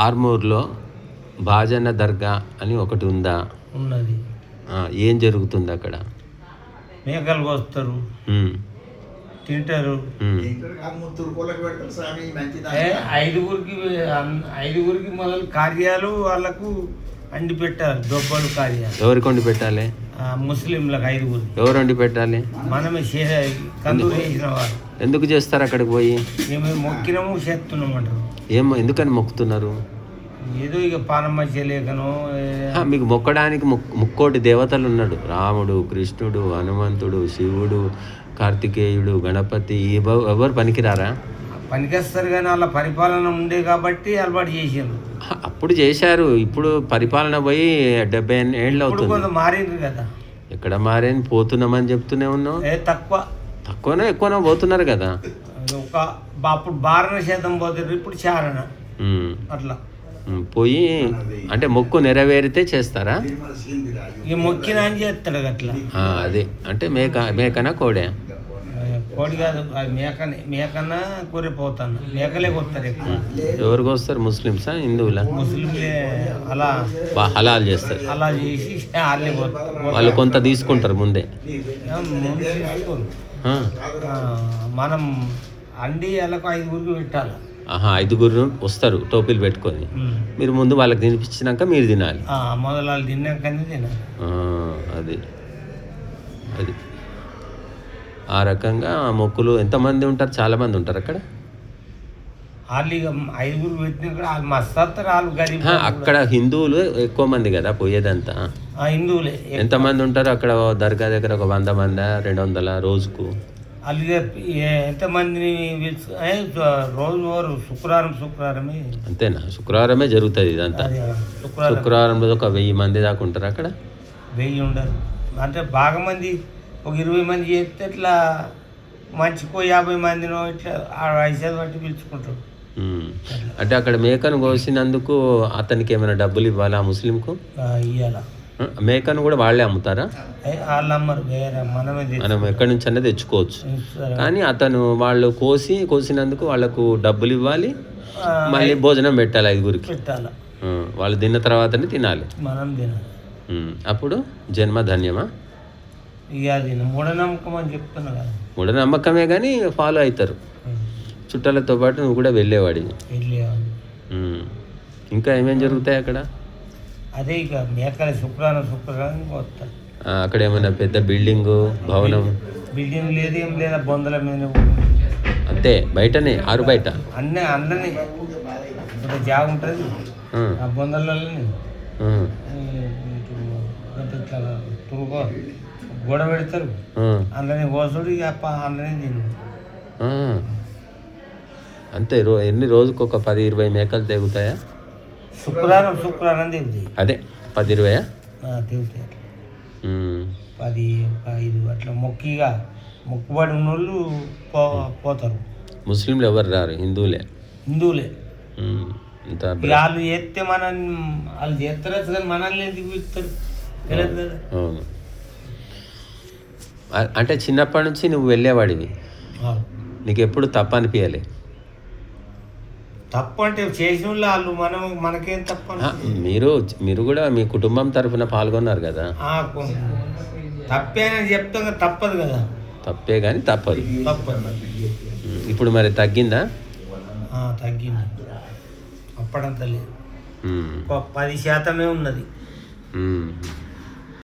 ఆర్మూర్లో భాజన దర్గా అని ఒకటి ఉందా? ఉన్నది. ఏం జరుగుతుంది అక్కడ? మేకలు కోస్తారు, తింటారు. ఐదుగురికి మొదలు కార్యాలు వాళ్ళకు అండి పెట్టాలి. దొబ్బలు కార్యాలు ఎవరికి వండి పెట్టాలి? ముస్లింలకు 5 ఎవరు వండి పెట్టాలి? మనమే కందూరు చేసిన వారు. ఎందుకు చేస్తారు అక్కడికి పోయి? మేము మొక్కినాము చేస్తున్నాం అంటారు. ఎందుకని మొక్కుతున్నారు? ఏదో ఇక పానమ్మ చేయలేకనో. మీకు మొక్కడానికి ముక్కోటి దేవతలు ఉన్నాడు. రాముడు, కృష్ణుడు, హనుమంతుడు, శివుడు, కార్తికేయుడు, గణపతి. ఎవరు పనికిరారా? పనికేస్తారు కానీ వాళ్ళ పరిపాలన ఉండే కాబట్టి అలవాటు చేసారు. అప్పుడు చేశారు. ఇప్పుడు పరిపాలన పోయి 70 ఏళ్ళు అవుతుంది. కొంత మారింది కదా. ఎక్కడ మారేని పోతున్నామని చెప్తూనే ఉన్నాం. తక్కువనో ఎక్కువనో పోతున్నారు కదా. అప్పుడు 12% పోతారు, ఇప్పుడు చారణ అట్లా పోయి. అంటే మొక్కు నెరవేరితే చేస్తారా? ఈ మొక్కిన అని చేస్తాడు అట్లా. అదే అంటే మేకనా కోడే? కోడి కాదు, అది మేకన్నా కూరిపోతాను. మేకలే కొత్తారు ఎక్కువ. ఎవరికి వస్తారు? ముస్లిమ్సా, హిందువులా? ముస్లింలే అలా హలాల్ చేస్తారు. అలా చేసి వాళ్ళు కొంత తీసుకుంటారు ముందే. మనం అండి వాళ్ళకు 5 పెట్టాలి. 5 వస్తారు టోపీలు పెట్టుకొని. మీరు ముందు వాళ్ళకి తినిపించినాక మీరు తినాలి. మొదలు వాళ్ళు తిన్నాకనే తినాలి. అది అది ఆ రకంగా మొక్కులు. ఎంతమంది ఉంటారు? చాలా మంది ఉంటారు అక్కడ. వాళ్ళు ఇక 5 పెట్టిన మస్తు వాళ్ళు గరీబ్. అక్కడ హిందువులు ఎక్కువ మంది కదా పోయేదంతా. హిందువులే. ఎంతమంది ఉంటారు అక్కడ? దర్గా దగ్గర ఒక 100 మంది, 200 రోజుకు? వాళ్ళు ఎంతమందిని రోజు శుక్రవారమే. అంతేనా? శుక్రవారమే జరుగుతుంది ఇదంతా. శుక్రవారం రోజు ఒక 1000 మంది దాకా ఉంటారు అక్కడ. 1000 ఉండరు. అంటే బాగా మంది ఒక 20 మంది చేస్తే ఇట్లా మంచికో 50 మందినో ఇట్లా 5 బట్టి పిలుచుకుంటారు. అంటే అక్కడ మేకను కోసినందుకు అతనికి ఏమైనా డబ్బులు ఇవ్వాలా ముస్లింకు? ఇవ్వాలా. మేకను కూడా వాళ్ళే అమ్ముతారా? వాళ్ళు అమ్మరు, మనం ఎక్కడి నుంచి అన్నది తెచ్చుకోవచ్చు. కానీ అతను వాళ్ళు కోసినందుకు వాళ్ళకు డబ్బులు ఇవ్వాలి, మళ్ళీ భోజనం పెట్టాలి 5గురికి. వాళ్ళు తిన్న తర్వాతనే తినాలి, మనం తినాలి. అప్పుడు జన్మ ధన్యమా? ఇక అది మూఢనమ్మకం అని చెప్తున్నా కదా. మూఢనమ్మకమే కానీ ఫాలో అవుతారు. చుట్టాలతో పాటు నువ్వు కూడా వెళ్ళేవాడివి. ఇంకా ఏమేమి జరుగుతాయి అక్కడ? అదే ఇక మేకల శుక్రవారం వస్తారు. అక్కడ ఏమైనా పెద్ద బిల్డింగు, భవనం? బిల్డింగ్ లేదు, ఏం లేదా. బొందల మీద అంతే, బయటనే ఆరు బయట అందరినీ జాగ ఉంటుంది. ఆ బొందలలోనే ఇట్లా తురుగో గోడ పెడతారు. అందరినీ కోసుడు, ఇక అందరినీ తిను. అంతే. ఎన్ని రోజుకు ఒక 10-20 మేకలు తెగుతాయా? శుక్రవారం తెగుతాయి. అదే 10-20 తెగుతాయి. 10-5 అట్లా మొక్కుబడి ఉన్నోళ్ళు పోతారు. ముస్లింలు ఎవరు రారు, హిందువులే. వాళ్ళు చేస్తే వాళ్ళు చేస్తారు కానీ మనల్ని ఎందుకు పిలుస్తారు? తెలియదు కదా. అవును. అంటే చిన్నప్పటి నుంచి నువ్వు వెళ్ళేవాడివి, నీకు ఎప్పుడు తప్ప అనిపించాలి? తప్పు అంటే చేసిన వాళ్ళు మనకేం తప్ప. మీరు కూడా మీ కుటుంబం తరఫున పాల్గొన్నారు కదా. తప్పే అని చెప్తాం, తప్పదు కదా. తప్పే కానీ తప్పదు. ఇప్పుడు మరి తగ్గిందా? తగ్గింది. అప్పుడంతా లేదు, 10% ఉన్నది.